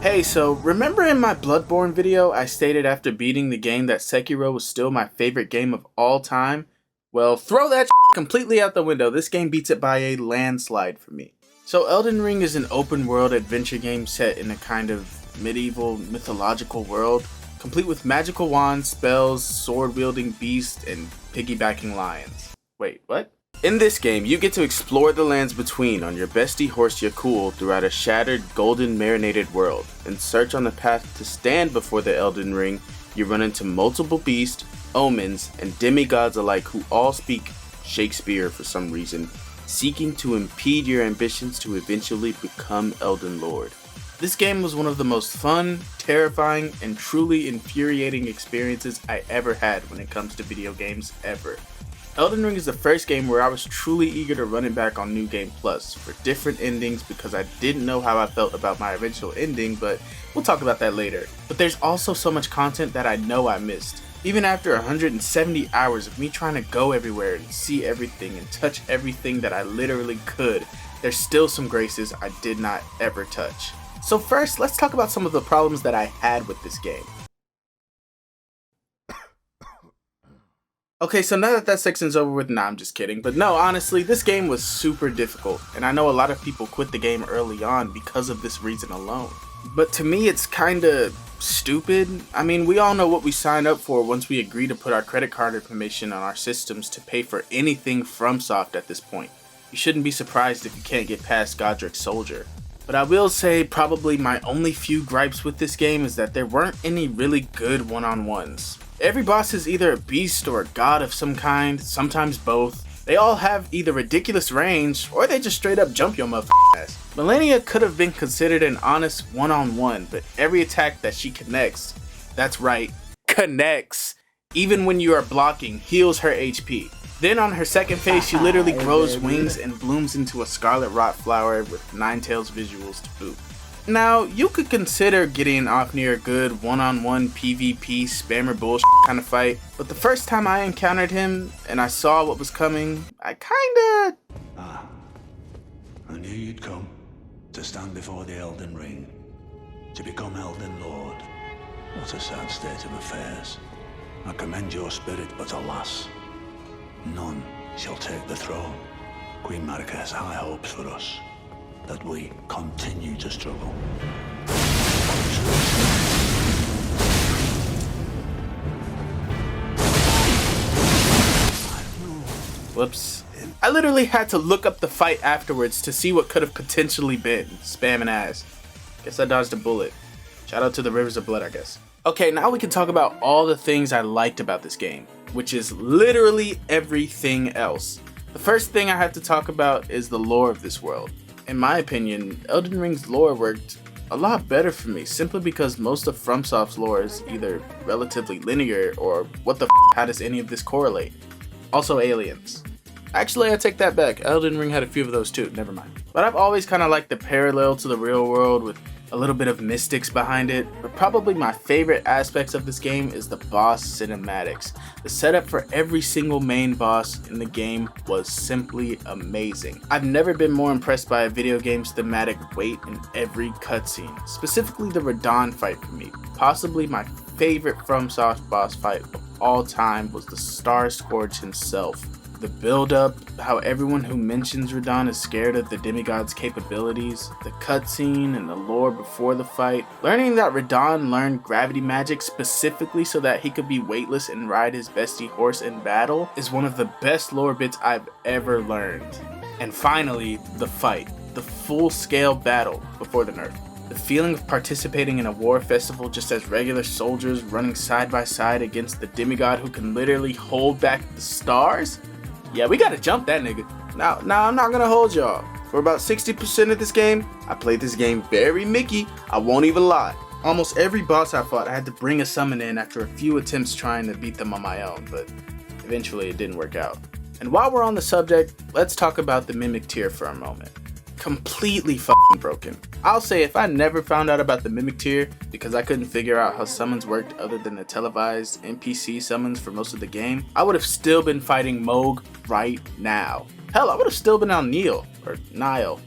Hey, so remember in my Bloodborne video I stated after beating the game that Sekiro was still my favorite game of all time? Well, throw that completely out the window. This game beats it by a landslide for me. So Elden Ring is an open world adventure game set in a kind of medieval mythological world, complete with magical wands, spells, sword-wielding beasts, and piggybacking lions. Wait, what? In this game, you get to explore the lands between on your bestie horse Yakul throughout a shattered, golden marinated world. And search on the path to stand before the Elden Ring, you run into multiple beasts, omens, and demigods alike who all speak Shakespeare for some reason, seeking to impede your ambitions to eventually become Elden Lord. This game was one of the most fun, terrifying, and truly infuriating experiences I ever had when it comes to video games ever. Elden Ring is the first game where I was truly eager to run it back on New Game Plus for different endings because I didn't know how I felt about my eventual ending, but we'll talk about that later. But there's also so much content that I know I missed. Even after 170 hours of me trying to go everywhere and see everything and touch everything that I literally could, there's still some graces I did not ever touch. So first, let's talk about some of the problems that I had with this game. Okay, so now that section's over with, I'm just kidding. But no, honestly, this game was super difficult, and I know a lot of people quit the game early on because of this reason alone. But to me, it's kinda stupid. I mean, we all know what we signed up for once we agree to put our credit card information on our systems to pay for anything FromSoft at this point. You shouldn't be surprised if you can't get past Godric Soldier. But I will say probably my only few gripes with this game is that there weren't any really good one-on-ones. Every boss is either a beast or a god of some kind, sometimes both. They all have either ridiculous range, or they just straight up jump your motherfucking ass. Millennia could have been considered an honest one-on-one, but every attack that she connects, that's right, connects, even when you are blocking, heals her HP. Then on her second phase, she literally grows wings and blooms into a scarlet rot flower with Ninetales visuals to boot. Now, you could consider getting off near a good one-on-one PvP spammer bullshit kind of fight, but the first time I encountered him and I saw what was coming, I kinda... I knew you'd come to stand before the Elden Ring, to become Elden Lord. What a sad state of affairs. I commend your spirit, but alas, none shall take the throne. Queen Marika has high hopes for us, that we continue to struggle. Whoops. I literally had to look up the fight afterwards to see what could have potentially been. Spamming ass. Guess I dodged a bullet. Shout out to the Rivers of Blood, I guess. Okay, now we can talk about all the things I liked about this game, which is literally everything else. The first thing I have to talk about is the lore of this world. In my opinion, Elden Ring's lore worked a lot better for me simply because most of FromSoft's lore is either relatively linear or what the how does any of this correlate? Also aliens. Actually, I take that back. Elden Ring had a few of those too, never mind. But I've always kind of liked the parallel to the real world with a little bit of mystics behind it, but probably my favorite aspects of this game is the boss cinematics. The setup for every single main boss in the game was simply amazing. I've never been more impressed by a video game's thematic weight in every cutscene, specifically the Radahn fight for me. Possibly my favorite FromSoft boss fight of all time was the Star Scourge himself. The build-up, how everyone who mentions Radahn is scared of the demigod's capabilities, the cutscene and the lore before the fight, learning that Radahn learned gravity magic specifically so that he could be weightless and ride his bestie horse in battle is one of the best lore bits I've ever learned. And finally, the fight, the full-scale battle before the nerf. The feeling of participating in a war festival just as regular soldiers running side by side against the demigod who can literally hold back the stars? Yeah, we gotta jump that nigga. Now I'm not gonna hold y'all. For about 60% of this game, I played this game very Mickey, I won't even lie. Almost every boss I fought, I had to bring a summon in after a few attempts trying to beat them on my own, but eventually it didn't work out. And while we're on the subject, let's talk about the Mimic tier for a moment. Completely fucking broken. I'll say if I never found out about the Mimic tier because I couldn't figure out how summons worked other than the televised NPC summons for most of the game, I would have still been fighting Moog right now. Hell, I would have still been on Neil, or Nile,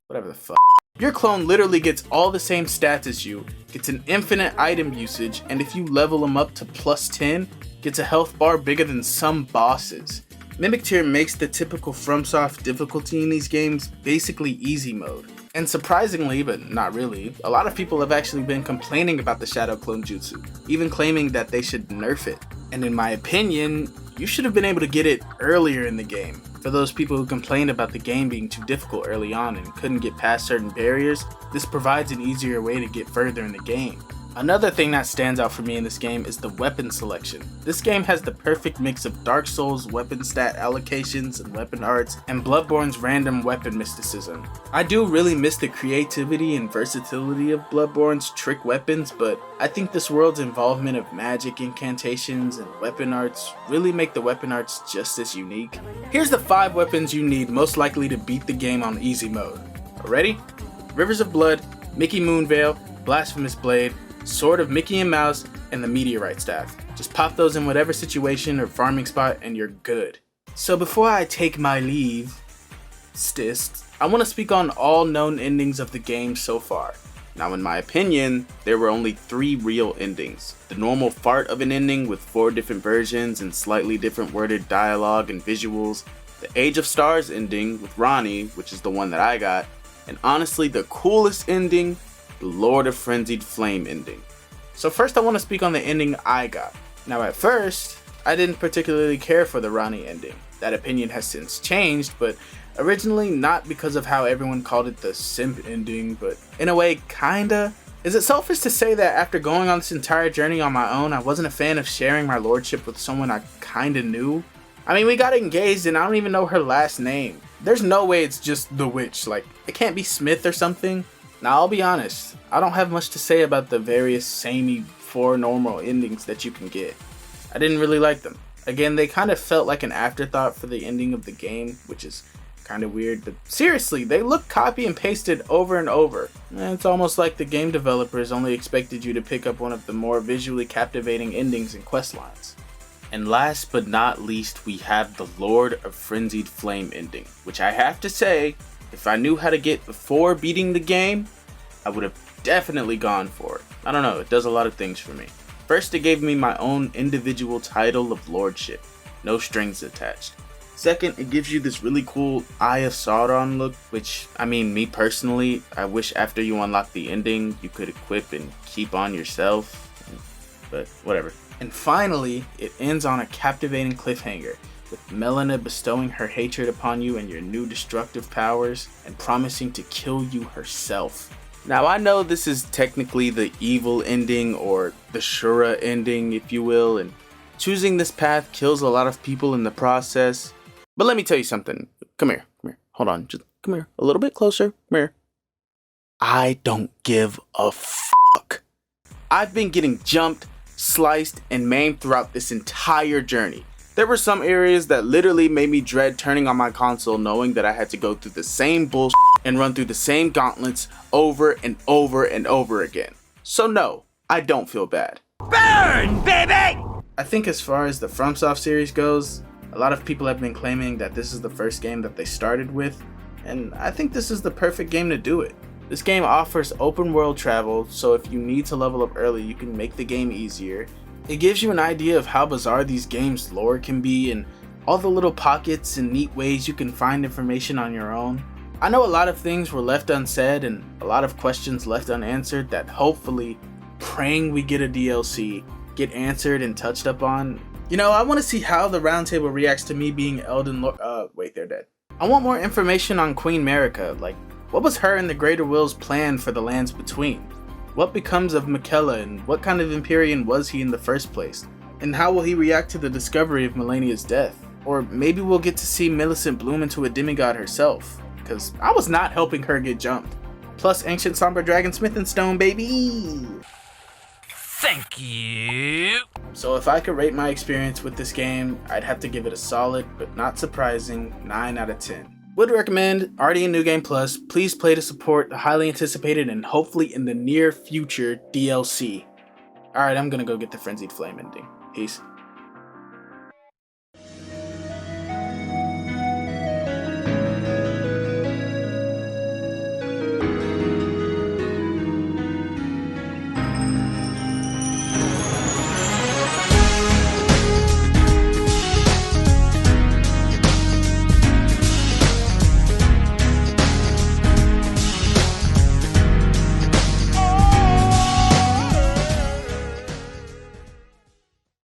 whatever the fuck. Your clone literally gets all the same stats as you, gets an infinite item usage, and if you level him up to plus 10, gets a health bar bigger than some bosses. Mimic Tier makes the typical FromSoft difficulty in these games basically easy mode. And surprisingly, but not really, a lot of people have actually been complaining about the Shadow Clone Jutsu, even claiming that they should nerf it. And in my opinion, you should have been able to get it earlier in the game. For those people who complained about the game being too difficult early on and couldn't get past certain barriers, this provides an easier way to get further in the game. Another thing that stands out for me in this game is the weapon selection. This game has the perfect mix of Dark Souls weapon stat allocations and weapon arts, and Bloodborne's random weapon mysticism. I do really miss the creativity and versatility of Bloodborne's trick weapons, but I think this world's involvement of magic incantations and weapon arts really make the weapon arts just as unique. Here's the 5 weapons you need most likely to beat the game on easy mode. Ready? Rivers of Blood, Mickey Moonveil, Blasphemous Blade, Sword of Mickey and Mouse, and the Meteorite Staff. Just pop those in whatever situation or farming spot and you're good. So before I take my leave, I want to speak on all known endings of the game so far. Now in my opinion, there were only 3 real endings. The normal fart of an ending with 4 different versions and slightly different worded dialogue and visuals, the Age of Stars ending with Ronnie, which is the one that I got, and honestly the coolest ending, the Lord of Frenzied Flame ending. So first I want to speak on the ending I got. Now at first, I didn't particularly care for the Ronnie ending. That opinion has since changed, but originally not because of how everyone called it the simp ending, but in a way kinda. Is it selfish to say that after going on this entire journey on my own, I wasn't a fan of sharing my lordship with someone I kinda knew? I mean, we got engaged and I don't even know her last name. There's no way it's just the witch, like it can't be Smith or something. Now I'll be honest, I don't have much to say about the various samey 4 normal endings that you can get. I didn't really like them. Again, they kind of felt like an afterthought for the ending of the game, which is kind of weird, but seriously, they look copy and pasted over and over. And it's almost like the game developers only expected you to pick up one of the more visually captivating endings and questlines. And last but not least, we have the Lord of Frenzied Flame ending, which I have to say, if I knew how to get before beating the game, I would have definitely gone for it. I don't know, it does a lot of things for me. First, it gave me my own individual title of lordship, no strings attached. Second, it gives you this really cool Eye of Sauron look, which, I mean, me personally, I wish after you unlock the ending, you could equip and keep on yourself, but whatever. And finally, it ends on a captivating cliffhanger, with Melina bestowing her hatred upon you and your new destructive powers, and promising to kill you herself. Now I know this is technically the evil ending, or the Shura ending if you will, and choosing this path kills a lot of people in the process. But let me tell you something. Come here, hold on, just come here, a little bit closer, come here. I don't give a fuck. I've been getting jumped, sliced, and maimed throughout this entire journey. There were some areas that literally made me dread turning on my console knowing that I had to go through the same bullshit and run through the same gauntlets over and over and over again. So no, I don't feel bad. Burn, baby! I think as far as the FromSoft series goes, a lot of people have been claiming that this is the first game that they started with, and I think this is the perfect game to do it. This game offers open world travel, so if you need to level up early, you can make the game easier. It gives you an idea of how bizarre these games' lore can be and all the little pockets and neat ways you can find information on your own. I know a lot of things were left unsaid and a lot of questions left unanswered that hopefully, praying we get a DLC, get answered and touched up on. You know, I want to see how the roundtable reacts to me being Elden Lord. Wait, they're dead. I want more information on Queen Marika, like what was her and the Greater Will's plan for the lands between? What becomes of Miquella and what kind of Empyrean was he in the first place? And how will he react to the discovery of Melania's death? Or maybe we'll get to see Millicent bloom into a demigod herself, because I was not helping her get jumped. Plus Ancient Somber Dragon Smith and Stone, baby! Thank you! So if I could rate my experience with this game, I'd have to give it a solid, but not surprising, 9 out of 10. Would recommend, already in New Game Plus, please play to support the highly anticipated and hopefully in the near future DLC. Alright, I'm gonna go get the Frenzied Flame ending. Peace.